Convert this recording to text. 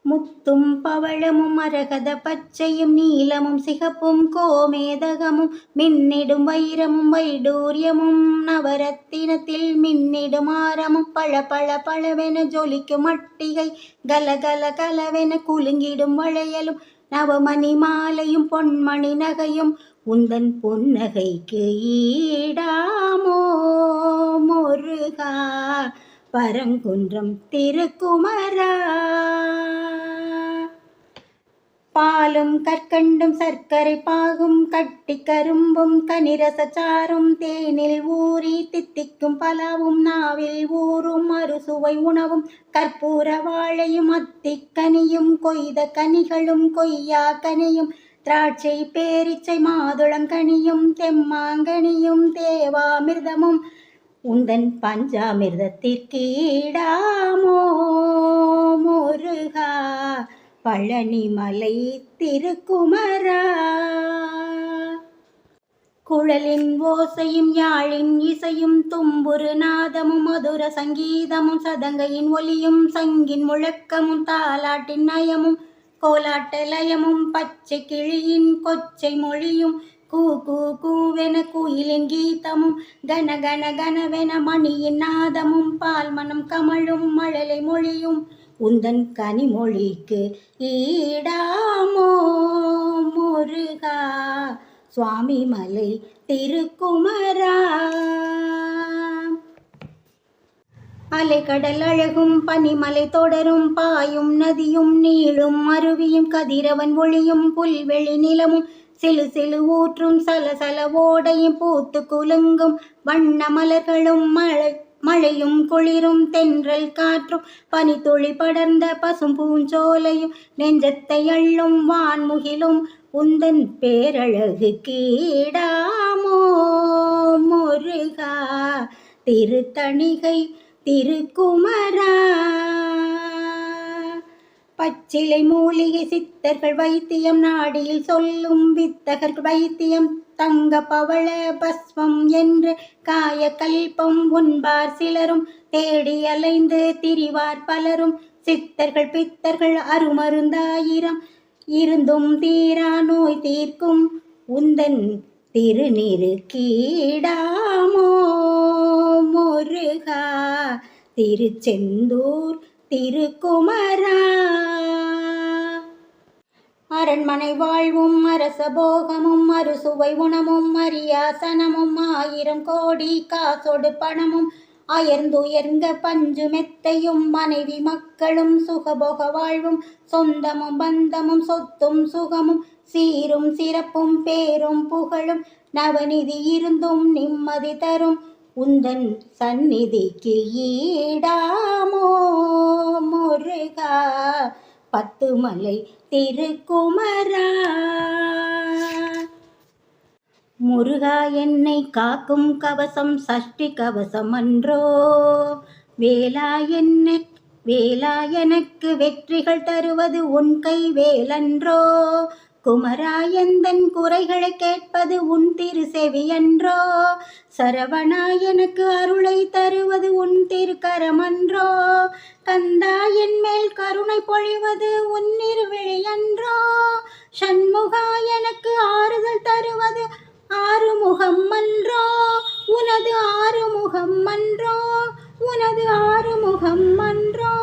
முத்தும் பவளமும் அரகத பச்சையும் நீலமும் சிகப்பும் கோமேதகமும் மின்னிடும் வைரமும் வைடூரியமும் நவரத்தினத்தில் மின்னிடும் ஆரமும் பழ பழ பழவென ஜொலிக்கும் மட்டிகை கல கல கலவென குலுங்கிடும் வளையலும் நவமணி மாலையும் பொன்மணி நகையும் உந்தன் பொன்னகைக்கு ஈடாமோ முருகா பரங்குன்றம் திருக்குமரா. பாலும் கற்கண்டும் சர்க்கரை பாகும் கட்டி கரும்பும் கனிரசாரும் தேனில் ஊறி தித்திக்கும் பலாவும் நாவில் ஊறும் அறுசுவை உணவும் கற்பூர வாழையும் அத்திக்கனியும் கொய்த கனிகளும் கொய்யா கனியும் திராட்சை பேரிச்சை மாதுளங்கனியும் தெம்மாங்கனியும் தேவாமிர்தமும் உந்தன் பஞ்சாமிர்தத்திற்கு ஈடாமோ முருகா பழனிமலை திருக்குமரா. குழலின் ஓசையும் யாழின் இசையும் தும்புரு நாதமும் மதுர சங்கீதமும் சதங்கையின் ஒலியும் சங்கின் முழக்கமும் தாலாட்டின் நயமும் கோலாட்ட லயமும் பச்சை கிளியின் கொச்சை மொழியும் கூ கூ கூவென குயிலின் கீதமும் கன கன கனவென மணியின் நாதமும் பால்மனம் கமழும் மழலை மொழியும் உந்தன் கனிமொழிக்கு ஈடாமோ முருகா சுவாமி மலை திருக்குமரா. அலைக்கடல் அழகும் பனிமலை தொடரும் பாயும் நதியும் நீளும் அருவியும் கதிரவன் ஒளியும் புல்வெளி நிலமும் சிலு சிலு ஊற்றும் சலசல ஓடையும் பூத்து குலுங்கும் வண்ண மலர்களும் மழையும் குளிரும் தென்றல் காற்றும் பனித்துளி படர்ந்த பசும் பூஞ்சோலையும் நெஞ்சத்தை அள்ளும் வான்முகிலும் உந்தன் பேரழகு கீடாமோ முருகா திருத்தணிகை திருக்குமரா. பச்சிலை மூலிகை சித்தர்கள் வைத்தியம் நாடியில் சொல்லும் வித்தகர் வைத்தியம் தங்க பவள பஸ்வம் என்று காய கல்பம் உண்பார் சிலரும் தேடி அலைந்து திரிவார் பலரும் சித்தர்கள் பித்தர்கள் அருமருந்தாயிரம் இருந்தும் தீரா நோய் தீர்க்கும் உந்தன் திருநீரு கீடாமோ முருகா திருச்செந்தூர் திருக்குமரா. அரண்மனை வாழ்வும் அரசபோகமும் அறுசுவை உணமும் அரியாசனமும் 1000 கோடி காசோடு பணமும் அயர்ந்துயர்ந்த பஞ்சு மெத்தையும் மனைவி மக்களும் சுகபோக வாழ்வும் சொந்தமும் பந்தமும் சொத்தும் சுகமும் சீரும் சிறப்பும் பேரும் புகழும் நவநிதி இருந்தும் நிம்மதி தரும் உந்தன் சந்நிதிக்கு ஈடாமோ முருகா பத்துமலை திருக்குமரா. முருகா என்னை காக்கும் கவசம் சஷ்டி கவசம் அன்றோ வேலா எனக்கு வெற்றிகள் தருவது உன் கை வேலன்றோ குமரா எந்தன் குறைகளை கேட்பது உன் திரு செவியன்றோ சரவணா எனக்கு அருளை தருவது உன் திருக்கரமன்றோ கந்தா என் மேல் கருணை பொழிவது உன் இருவிழியன்றோ சண்முகா எனக்கு ஆறுதல் தருவது ஆறுமுகம் அன்றோ உனது ஆறுமுகம் அன்றோ உனது ஆறுமுகம் அன்றோ.